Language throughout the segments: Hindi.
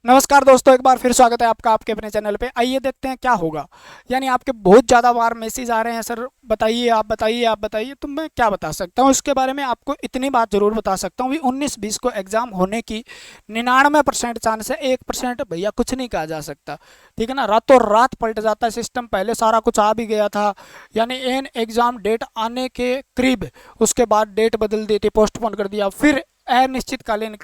नमस्कार दोस्तों, एक बार फिर स्वागत है आपका आपके अपने चैनल पे। आइए देखते हैं क्या होगा। यानी आपके बहुत ज़्यादा बार मैसेज आ रहे हैं, सर बताइए, आप बताइए, आप बताइए। तो मैं क्या बता सकता हूँ इसके बारे में। आपको इतनी बात ज़रूर बता सकता हूँ भी 19-20 को एग्ज़ाम होने की 99% चांस है। 1% भैया कुछ नहीं कहा जा सकता। ठीक है ना, रातों रात पलट जाता है सिस्टम। पहले सारा कुछ आ भी गया था, यानी एन एग्ज़ाम डेट आने के करीब उसके बाद डेट बदल दी थी, पोस्टपोन कर दिया, फिर अनिश्चितकालीन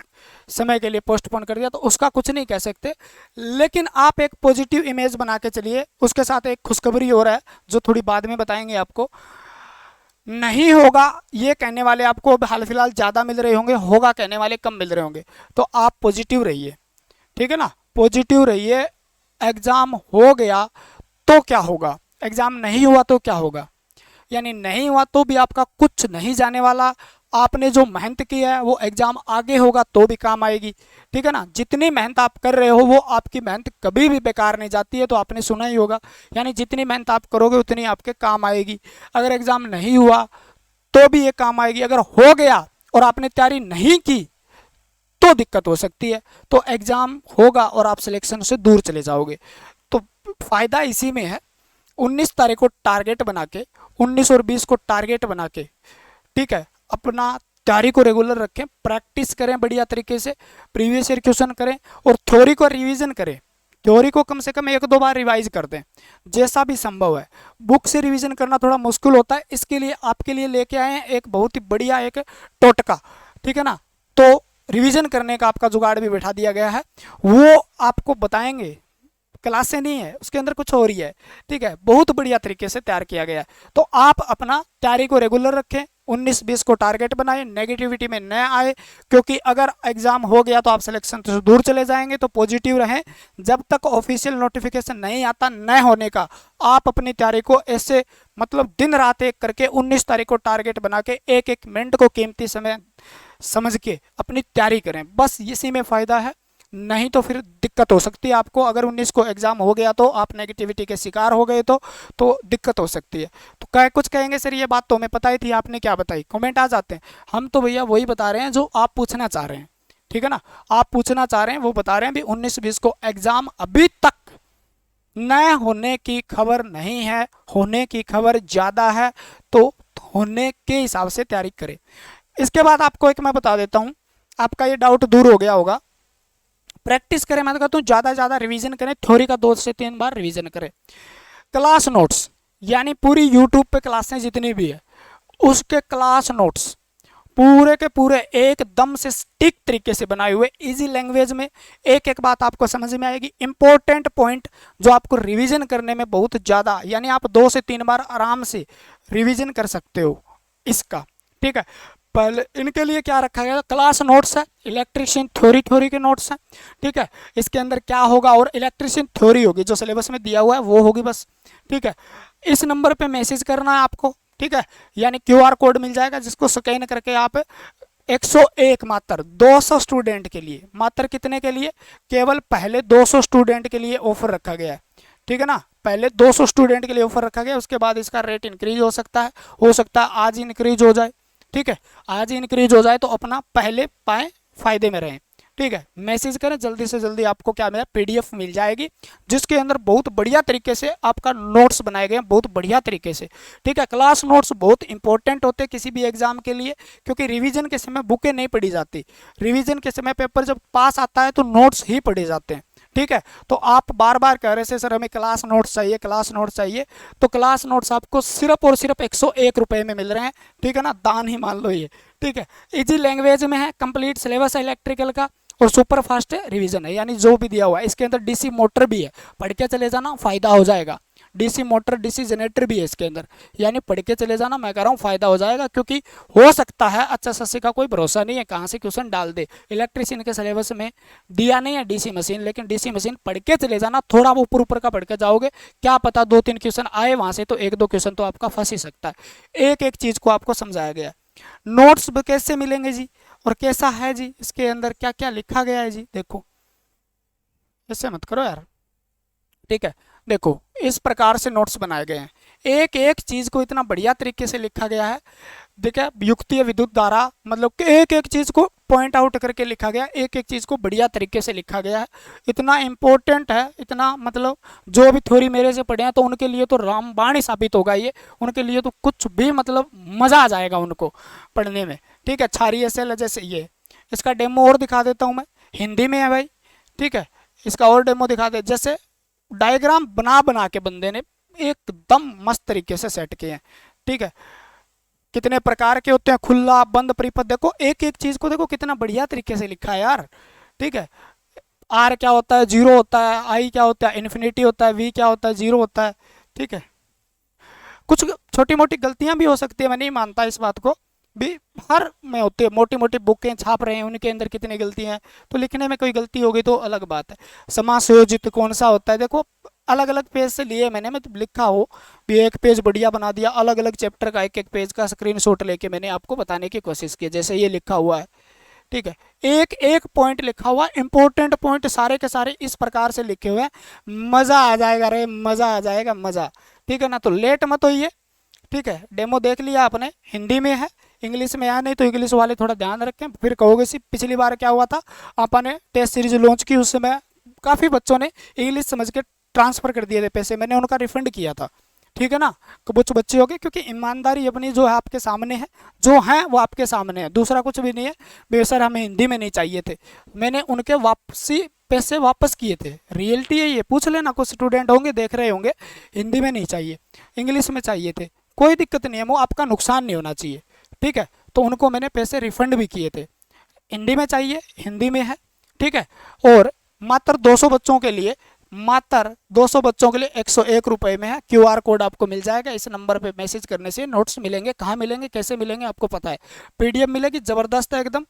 समय के लिए पोस्टपोन कर दिया। तो उसका कुछ नहीं कह सकते, लेकिन आप एक पॉजिटिव इमेज बना के चलिए। उसके साथ एक खुशखबरी हो रहा है जो थोड़ी बाद में बताएंगे आपको। नहीं होगा ये कहने वाले आपको हाल फिलहाल ज़्यादा मिल रहे होंगे, होगा कहने वाले कम मिल रहे होंगे। तो आप पॉजिटिव रहिए, ठीक है ना, पॉजिटिव रहिए। एग्ज़ाम हो गया तो क्या होगा, एग्ज़ाम नहीं हुआ तो क्या होगा। यानी नहीं हुआ तो भी आपका कुछ नहीं जाने वाला। आपने जो मेहनत की है वो एग्जाम आगे होगा तो भी काम आएगी। ठीक है ना, जितनी मेहनत आप कर रहे हो वो आपकी मेहनत कभी भी बेकार नहीं जाती है, तो आपने सुना ही होगा। यानी जितनी मेहनत आप करोगे उतनी आपके काम आएगी। अगर एग्जाम नहीं हुआ तो भी ये काम आएगी। अगर हो गया और आपने तैयारी नहीं की तो दिक्कत हो सकती है। तो एग्जाम होगा और आप सिलेक्शन से दूर चले जाओगे। तो फायदा इसी में है। 19 तारीख को टारगेट बना के, 19 और 20 को टारगेट बना के, ठीक है, अपना तैयारी को रेगुलर रखें, प्रैक्टिस करें बढ़िया तरीके से, प्रीवियस ईयर क्वेश्चन करें और थ्योरी को रिवीजन करें। थ्योरी को कम से कम 1-2 बार रिवाइज कर दें जैसा भी संभव है। बुक से रिवीजन करना थोड़ा मुश्किल होता है, इसके लिए आपके लिए लेके आए हैं एक बहुत ही बढ़िया एक टोटका। ठीक है ना, तो रिवीजन करने का आपका जुगाड़ भी बैठा दिया गया है, वो आपको बताएंगे। क्लासें नहीं है उसके अंदर, कुछ और ही है। ठीक है, बहुत बढ़िया तरीके से तैयार किया गया है। तो आप अपना तैयारी को रेगुलर रखें, 19-20 को टारगेट बनाए, नेगेटिविटी में न आए। क्योंकि अगर एग्जाम हो गया तो आप सिलेक्शन से दूर चले जाएंगे। तो पॉजिटिव रहें। जब तक ऑफिशियल नोटिफिकेशन नहीं आता न होने का, आप अपनी तैयारी को ऐसे मतलब दिन रात एक करके 19 तारीख को टारगेट बना के एक एक मिनट को कीमती समय समझ के अपनी तैयारी करें। बस इसी में फ़ायदा है। नहीं तो फिर दिक्कत हो सकती है आपको। अगर 19 को एग्जाम हो गया तो आप नेगेटिविटी के शिकार हो गए तो दिक्कत हो सकती है। तो कह कुछ कहेंगे सर ये बात तो हमें पता ही थी, आपने क्या बताई, कमेंट आ जाते हैं। हम तो भैया वही बता रहे हैं जो आप पूछना चाह रहे हैं। ठीक है ना, आप पूछना चाह रहे हैं वो बता रहे हैं भी 19-20 को एग्जाम अभी तक न होने की खबर नहीं है, होने की खबर ज़्यादा है। तो होने के हिसाब से तैयारी करें। इसके बाद आपको एक मैं बता देता हूँ, आपका ये डाउट दूर हो गया होगा। प्रैक्टिस करें, मैं तो कहता हूँ ज़्यादा से ज़्यादा रिवीजन करें। थ्योरी का 2 से 3 बार रिवीजन करें। क्लास नोट्स, यानी पूरी यूट्यूब पे क्लासें जितनी भी है उसके क्लास नोट्स पूरे के पूरे एकदम से स्टिक तरीके से बनाए हुए, इजी लैंग्वेज में, एक एक बात आपको समझ में आएगी। इंपॉर्टेंट पॉइंट जो आपको रिवीजन करने में बहुत ज़्यादा, यानी आप 2 से 3 बार आराम से रिवीजन कर सकते हो इसका। ठीक है, पहले इनके लिए क्या रखा गया, क्लास नोट्स है, इलेक्ट्रिशियन थ्योरी थ्योरी के नोट्स हैं। ठीक है, इसके अंदर क्या होगा, और इलेक्ट्रिशियन थ्योरी होगी जो सिलेबस में दिया हुआ है वो होगी बस। ठीक है, इस नंबर पे मैसेज करना है आपको। ठीक है, यानी क्यूआर कोड मिल जाएगा जिसको स्कैन करके आप 101 मात्र 200 स्टूडेंट के लिए, मात्र कितने के लिए, केवल पहले 200 स्टूडेंट के लिए ऑफर रखा गया है। ठीक है ना, पहले 200 स्टूडेंट के लिए ऑफर रखा गया, उसके बाद इसका रेट इंक्रीज हो सकता है आज इंक्रीज हो जाए। ठीक है, आज इंक्रीज हो जाए तो अपना पहले पाए, फायदे में रहें। ठीक है, मैसेज करें जल्दी से जल्दी, आपको क्या मिला, पीडीएफ मिल जाएगी जिसके अंदर बहुत बढ़िया तरीके से आपका नोट्स बनाए गए हैं, बहुत बढ़िया तरीके से। ठीक है, क्लास नोट्स बहुत इंपॉर्टेंट होते हैं किसी भी एग्जाम के लिए, क्योंकि रिवीजन के समय बुकें नहीं पढ़ी जाती। रिवीजन के समय पेपर जब पास आता है तो नोट्स ही पढ़े जाते हैं। ठीक है, तो आप बार बार कह रहे थे सर हमें क्लास नोट्स चाहिए, क्लास नोट्स चाहिए, तो क्लास नोट्स आपको सिर्फ और सिर्फ 101 रुपये में मिल रहे हैं। ठीक है ना, दान ही मान लो ये। ठीक है, इजी लैंग्वेज में है, कंप्लीट सिलेबस है इलेक्ट्रिकल का, और सुपर फास्ट रिवीजन है, यानी जो भी दिया हुआ है। इसके अंदर डीसी मोटर भी है, पढ़ के चले जाना फायदा हो जाएगा। डीसी मोटर डीसी जनरेटर भी है इसके अंदर, यानी पढ़ के चले जाना, मैं कह रहा हूँ फायदा हो जाएगा। क्योंकि हो सकता है अच्छा सस्सी का कोई भरोसा नहीं है, कहाँ से क्वेश्चन डाल दे। इलेक्ट्रिशियन के सिलेबस में दिया नहीं है डीसी मशीन, लेकिन डीसी मशीन पढ़ के चले जाना, थोड़ा वो ऊपर ऊपर का पढ़ के जाओगे, क्या पता 2-3 क्वेश्चन आए वहाँ से, तो 1-2 क्वेश्चन तो आपका फंस ही सकता है। एक एक चीज़ को आपको समझाया गया। नोट्स कैसे मिलेंगे जी, और कैसा है जी, इसके अंदर क्या क्या लिखा गया है जी, देखो, ऐसे मत करो यार। ठीक है, देखो इस प्रकार से नोट्स बनाए गए हैं, एक एक चीज़ को इतना बढ़िया तरीके से लिखा गया है। देखिए युक्ति विद्युत धारा, मतलब कि एक एक चीज को पॉइंट आउट करके लिखा गया, एक एक चीज को बढ़िया तरीके से लिखा गया है। इतना इम्पोर्टेंट है, इतना मतलब जो भी थ्योरी मेरे से पढ़े हैं तो उनके लिए तो रामबाण ही साबित होगा ये, उनके लिए तो कुछ भी मतलब मजा आ जाएगा उनको पढ़ने में। ठीक है, क्षारीय सेल जैसे ये, इसका डेमो और दिखा देता हूँ मैं, हिंदी में है भाई। ठीक है, इसका और डेमो दिखा दे, जैसे डायग्राम बना बना के बंदे ने एकदम मस्त तरीके से सेट किए हैं। ठीक है, कितने प्रकार के होते हैं, खुला बंद परिपथ, देखो एक एक चीज को देखो कितना बढ़िया तरीके से लिखा है यार। ठीक है, आर क्या होता है, जीरो होता है, आई क्या होता है, इन्फिनिटी होता है, वी क्या होता है, जीरो होता है। ठीक है, कुछ छोटी मोटी गलतियां भी हो सकती है, मैं नहीं मानता इस बात को, भी हर में होती है, मोटी मोटी बुकें छाप रहे हैं उनके अंदर कितनी गलतियां हैं, तो लिखने में कोई गलती होगी तो अलग बात है। समासयोजित कौन सा होता है, देखो अलग अलग पेज से लिए मैंने, मैं लिखा हो भी एक पेज बढ़िया बना दिया, अलग अलग चैप्टर का एक एक पेज का स्क्रीनशॉट लेके मैंने आपको बताने की कोशिश की, जैसे ये लिखा हुआ है। ठीक है, एक एक पॉइंट लिखा हुआ, इंपॉर्टेंट पॉइंट सारे के सारे इस प्रकार से लिखे हुए हैं, मजा आ जाएगा रे, मजा आ जाएगा, मजा। ठीक है ना, तो लेट मत होइए। ठीक है, डेमो देख लिया आपने, हिंदी में है, इंग्लिश में है नहीं तो इंग्लिश वाले थोड़ा ध्यान रखें, फिर कहोगे सी पिछली बार क्या हुआ था, आपने टेस्ट सीरीज लॉन्च की उस समय काफ़ी बच्चों ने इंग्लिश समझ के ट्रांसफ़र कर दिए थे पैसे, मैंने उनका रिफंड किया था। ठीक है ना, कुछ बच्चे हो गए, क्योंकि ईमानदारी अपनी जो है आपके सामने है, जो है वो आपके सामने है, दूसरा कुछ भी नहीं है। बे सर हमें हिंदी में नहीं चाहिए थे, मैंने उनके वापसी पैसे वापस किए थे, रियलिटी है ये, पूछ लेना, कुछ स्टूडेंट होंगे देख रहे होंगे, हिंदी में नहीं चाहिए, इंग्लिश में चाहिए थे, कोई दिक्कत नहीं है, वो आपका नुकसान नहीं होना चाहिए। ठीक है, तो उनको मैंने पैसे रिफंड भी किए थे, हिंदी में चाहिए, हिंदी में है। ठीक है, और मात्र 200 बच्चों के लिए, मात्र 200 बच्चों के लिए 101 रुपये में है, क्यूआर कोड आपको मिल जाएगा, इस नंबर पे मैसेज करने से नोट्स मिलेंगे, कहाँ मिलेंगे कैसे मिलेंगे आपको पता है, पीडीएफ मिलेगी, ज़बरदस्त है एकदम,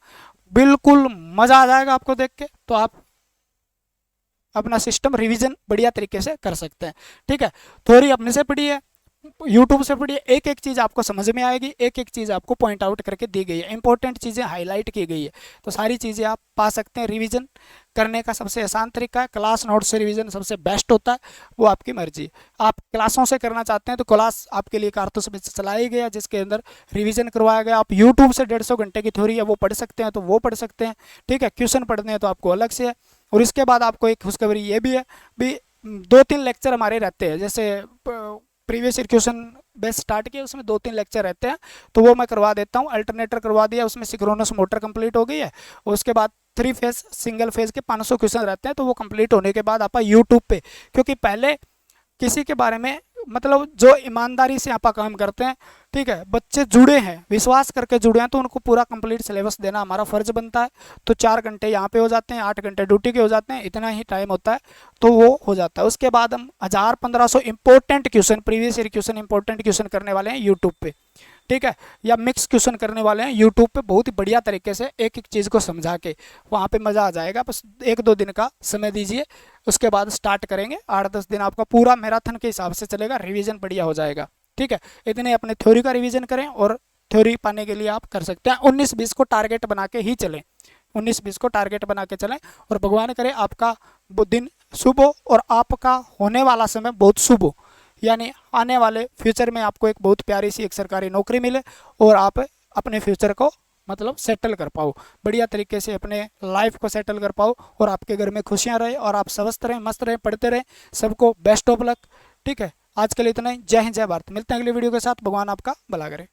बिल्कुल मज़ा आ जाएगा आपको देख के, तो आप अपना सिस्टम रिवीजन बढ़िया तरीके से कर सकते हैं। ठीक है, थ्योरी अपने से पढ़ी है, यूट्यूब से पढ़िए, एक एक चीज़ आपको समझ में आएगी, एक एक चीज़ आपको पॉइंट आउट करके दी गई है, इंपॉर्टेंट चीज़ें हाईलाइट की गई है, तो सारी चीज़ें आप पा सकते हैं। रिवीजन करने का सबसे आसान तरीका है, क्लास नोट से रिवीजन सबसे बेस्ट होता है, वो आपकी मर्जी है। आप क्लासों से करना चाहते हैं तो क्लास आपके लिए कारतूस में चलाई गया, जिसके अंदर रिवीजन करवाया गया। आप यूट्यूब से 150 घंटे की थ्योरी है वो पढ़ सकते हैं, तो वो पढ़ सकते हैं। ठीक है, क्वेश्चन पढ़ने हैं तो आपको अलग से है, और इसके बाद आपको एक खुशखबरी ये भी है, भी 2-3 लेक्चर हमारे रहते हैं, जैसे previous year question base start किया, उसमें 2-3 लेक्चर रहते हैं, तो वो मैं करवा देता हूँ। अल्टरनेटर करवा दिया, उसमें सिंक्रोनस मोटर कंप्लीट हो गई है, और उसके बाद 3 फेज सिंगल फेज के 500 क्वेश्चन रहते हैं, तो वो कंप्लीट होने के बाद आप यूट्यूब पे, क्योंकि पहले किसी के बारे में मतलब जो ईमानदारी से आप काम करते हैं, ठीक है, बच्चे जुड़े हैं, विश्वास करके जुड़े हैं, तो उनको पूरा कंप्लीट सिलेबस देना हमारा फर्ज बनता है। तो 4 घंटे यहाँ पे हो जाते हैं, 8 घंटे ड्यूटी के हो जाते हैं, इतना ही टाइम होता है, तो वो हो जाता है। उसके बाद हम 1000-1500 important question, previous year question, important question करने वाले हैं यूट्यूब पे। ठीक है, या मिक्स क्वेश्चन करने वाले हैं यूट्यूब पे, बहुत ही बढ़िया तरीके से एक एक चीज़ को समझा के, वहाँ पे मज़ा आ जाएगा। बस 1-2 दिन का समय दीजिए, उसके बाद स्टार्ट करेंगे। 8-10 दिन आपका पूरा मैराथन के हिसाब से चलेगा, रिवीजन बढ़िया हो जाएगा। ठीक है, इतने अपने थ्योरी का रिवीजन करें, और थ्योरी पाने के लिए आप कर सकते हैं 19-20 को टारगेट बना के ही चलें, 19-20 को टारगेट बना के चलें, और भगवान करे आपका वो दिन शुभ हो, और आपका होने वाला समय बहुत शुभ हो, यानी आने वाले फ्यूचर में आपको एक बहुत प्यारी सी एक सरकारी नौकरी मिले, और आप अपने फ्यूचर को मतलब सेटल कर पाओ, बढ़िया तरीके से अपने लाइफ को सेटल कर पाओ, और आपके घर में खुशियां रहे, और आप स्वस्थ रहें, मस्त रहें, पढ़ते रहें। सबको बेस्ट ऑफ लक। ठीक है, आज के लिए इतना ही। जय हिंद, जय भारत। मिलते हैं अगली वीडियो के साथ, भगवान आपका भला करे।